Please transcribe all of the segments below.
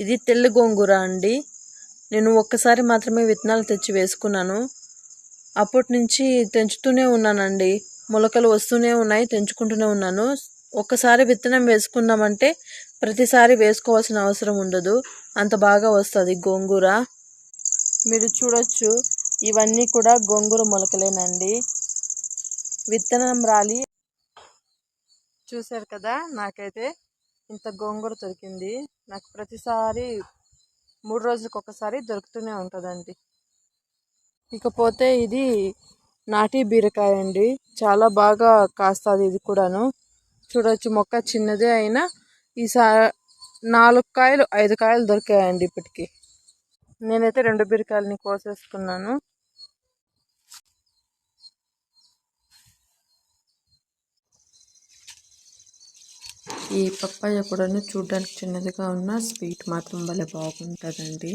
ఇది తెల్ల గోంగూర అండి. నేను ఒక్కసారి మాత్రమే విత్తనాలు తెచ్చి వేసుకున్నాను. అప్పటి నుంచి తెంచుతూనే ఉన్నానండి. మొలకలు వస్తూనే ఉన్నాయి, తెంచుకుంటూనే ఉన్నాను. ఒక్కసారి విత్తనం వేసుకున్నామంటే ప్రతిసారి వేసుకోవాల్సిన అవసరం ఉండదు, అంత బాగా వస్తుంది గోంగూర. మీరు చూడొచ్చు, ఇవన్నీ కూడా గోంగూర మొలకలేనండి. విత్తనం రాలి చూశారు కదా, నాకైతే ఇంత గోంగూర దొరికింది. నాకు ప్రతిసారి 3 రోజులకు ఒకసారి దొరుకుతూనే ఉంటుందండి. ఇకపోతే ఇది నాటి బీరకాయ అండి, చాలా బాగా కాస్తుంది ఇది కూడాను. చూడొచ్చు, మొక్క చిన్నదే అయినా ఈసారి 4 కాయలు 5 కాయలు దొరికాయండి ఇప్పటికి. నేనైతే 2 బీరకాయలని కోసేసుకున్నాను. ఈ పప్పాయ కూడాను చూడడానికి చిన్నదిగా ఉన్న స్వీట్ మాత్రం భలే బాగుంటుందండి.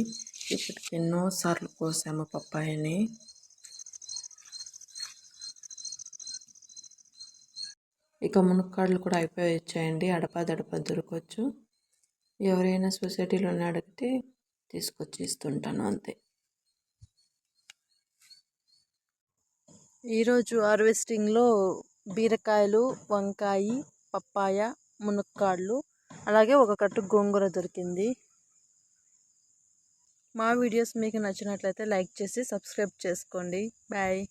ఇప్పటికి ఎన్నోసార్లు కోసాము పప్పాయని. ఇక మునక్కాడలు కూడా అయిపోయి వచ్చాయండి, అడపా దొరకవచ్చు. ఎవరైనా సొసైటీలోనే అడిగితే తీసుకొచ్చి ఇస్తుంటాను అంతే. ఈరోజు హార్వెస్టింగ్లో బీరకాయలు, వంకాయ, పప్పాయ, మునక్కాడలు, అలాగే ఒక కట్టు గోంగూర దొరికింది. మా వీడియోస్ మీకు నచ్చినట్లయితే లైక్ చేసి సబ్స్క్రైబ్ చేసుకోండి. బాయ్.